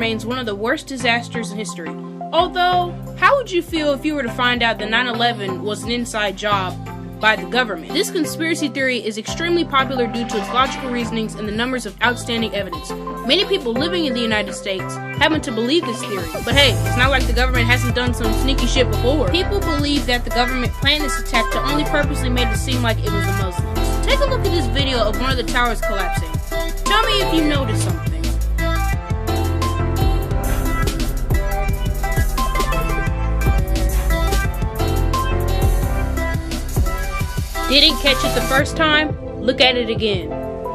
remains one of the worst disasters in history. Although, how would you feel if you were to find out that 9/11 was an inside job by the government? This conspiracy theory is extremely popular due to its logical reasonings and the numbers of outstanding evidence. Many people living in the United States happen to believe this theory, but hey, it's not like the government hasn't done some sneaky shit before. People believe that the government planned this attack to only purposely make it seem like it was the Muslims. Take a look at this video of one of the towers collapsing. Tell me if you noticed something. Didn't catch it the first time? Look at it again.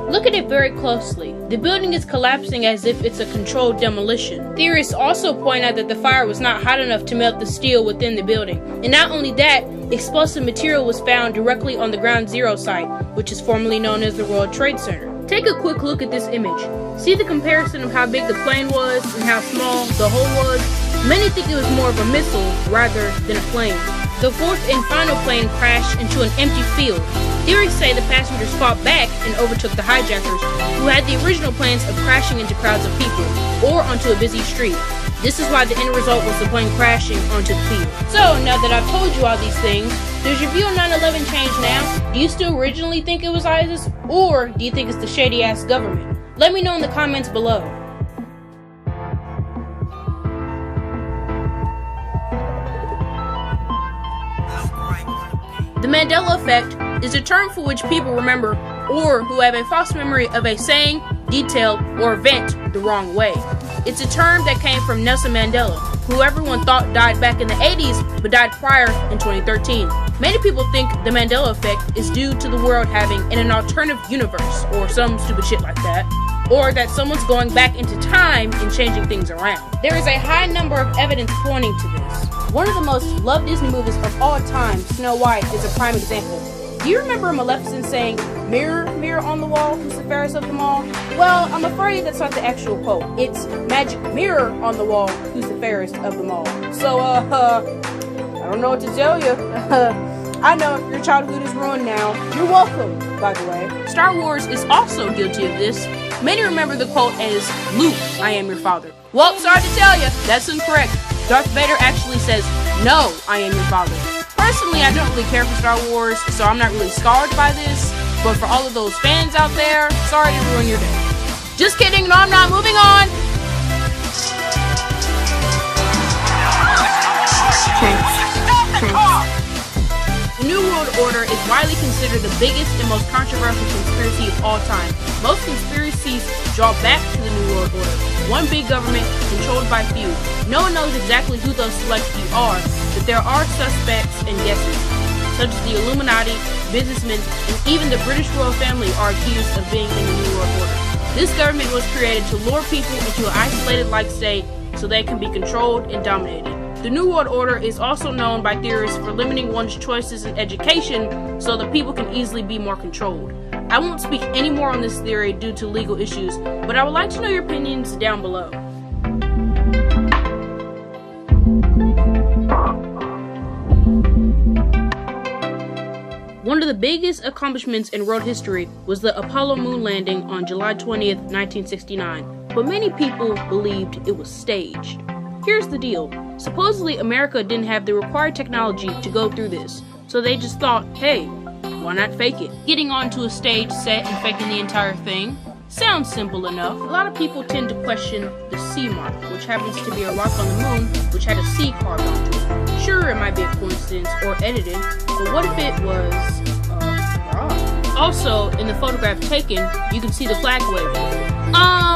Look at it very closely. The building is collapsing as if it's a controlled demolition. Theorists also point out that the fire was not hot enough to melt the steel within the building. And not only that, explosive material was found directly on the Ground Zero site, which is formerly known as the World Trade Center. Take a quick look at this image. See the comparison of how big the plane was and how small the hole was? Many think it was more of a missile rather than a plane. The fourth and final plane crashed into an empty field. Theories say the passengers fought back and overtook the hijackers, who had the original plans of crashing into crowds of people, or onto a busy street. This is why the end result was the plane crashing onto the field. So, now that I've told you all these things, does your view on 9/11 change now? Do you still originally think it was ISIS, or do you think it's the shady-ass government? Let me know in the comments below. The Mandela effect is a term for which people remember or who have a false memory of a saying, detail, or event the wrong way. It's a term that came from Nelson Mandela, who everyone thought died back in the 80s but died prior in 2013. Many people think the Mandela effect is due to the world having an alternative universe or some stupid shit like that, or that someone's going back into time and changing things around. There is a high number of evidence pointing to this. One of the most loved Disney movies of all time, Snow White, is a prime example. Do you remember Maleficent saying, "Mirror, mirror on the wall, who's the fairest of them all"? Well, I'm afraid that's not the actual quote. It's "Magic mirror on the wall, who's the fairest of them all." So, I don't know what to tell you. I know your childhood is ruined now. You're welcome, by the way. Star Wars is also guilty of this. Many remember the quote as, "Luke, I am your father." Well, sorry to tell you, that's incorrect. Darth Vader actually says, "No, I am your father." Personally, I don't really care for Star Wars, so I'm not really scarred by this. But for all of those fans out there, sorry to ruin your day. Just kidding, no I'm not. Moving on. The New World Order is widely considered the biggest and most controversial conspiracy of all time. Most conspiracies draw back to the New World Order, one big government controlled by few. No one knows exactly who those select few are, but there are suspects and guesses, such as the Illuminati, businessmen, and even the British royal family are accused of being in the New World Order. This government was created to lure people into an isolated-like state so they can be controlled and dominated. The New World Order is also known by theorists for limiting one's choices in education so that people can easily be more controlled. I won't speak any more on this theory due to legal issues, but I would like to know your opinions down below. One of the biggest accomplishments in world history was the Apollo moon landing on July 20th, 1969, but many people believed it was staged. Here's the deal. Supposedly, America didn't have the required technology to go through this, so they just thought, hey, why not fake it? Getting onto a stage set and faking the entire thing sounds simple enough. A lot of people tend to question the C mark, which happens to be a rock on the moon which had a C carved onto it. Sure, it might be a coincidence or edited, but what if it was wrong? Also, in the photograph taken, you can see the flag waving.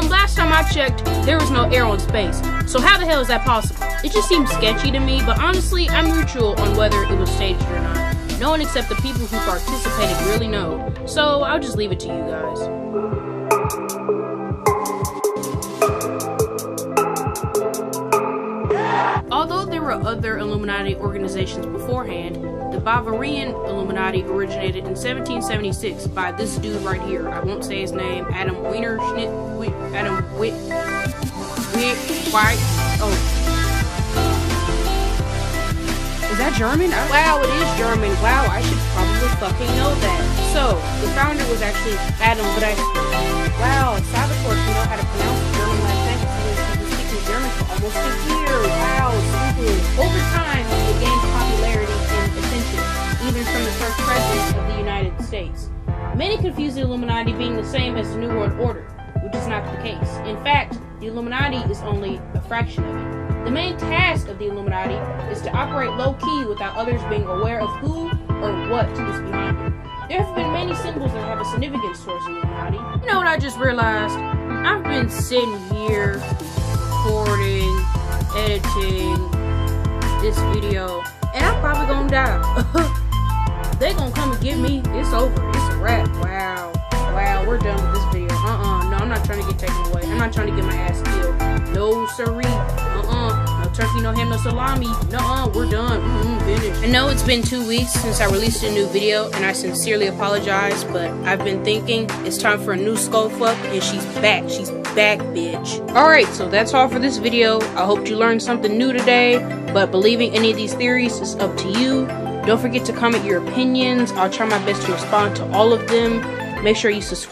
Last time I checked, there was no air on space, so how the hell is that possible? It just seems sketchy to me, but honestly, I'm neutral on whether it was staged or not. No one except the people who participated really know, so I'll just leave it to you guys. Although there were other Illuminati organizations beforehand, the Bavarian Illuminati originated in 1776 by this dude right here. I won't say his name. Adam White. Oh. Is that German? Wow, it is German. Wow, I should probably fucking know that. So, the founder was actually Adam White. Wow, Salvatore can know how to pronounce German last name. He was speaking almost a year. Wow, stupid. Over time, it gained popularity and attention, even from the first president of the United States. Many confuse the Illuminati being the same as the New World Order, which is not the case. In fact, the Illuminati is only a fraction of it. The main task of the Illuminati is to operate low-key without others being aware of who or what is behind it. There have been many symbols that have a significance towards the Illuminati. You know what I just realized? I've been sitting here, recording, editing this video, and I'm probably gonna die. They gonna come and get me. It's over. It's a wrap. Wow. Wow, we're done with this video. No, I'm not trying to get taken away. I'm not trying to get my ass killed. No siree. No turkey, no ham, no salami. We're done. Finished. I know it's been 2 weeks since I released a new video, and I sincerely apologize, but I've been thinking it's time for a new skull fuck, and she's back. She's back, bitch. Alright, so that's all for this video. I hope you learned something new today, but believing any of these theories is up to you. Don't forget to comment your opinions. I'll try my best to respond to all of them. Make sure you subscribe.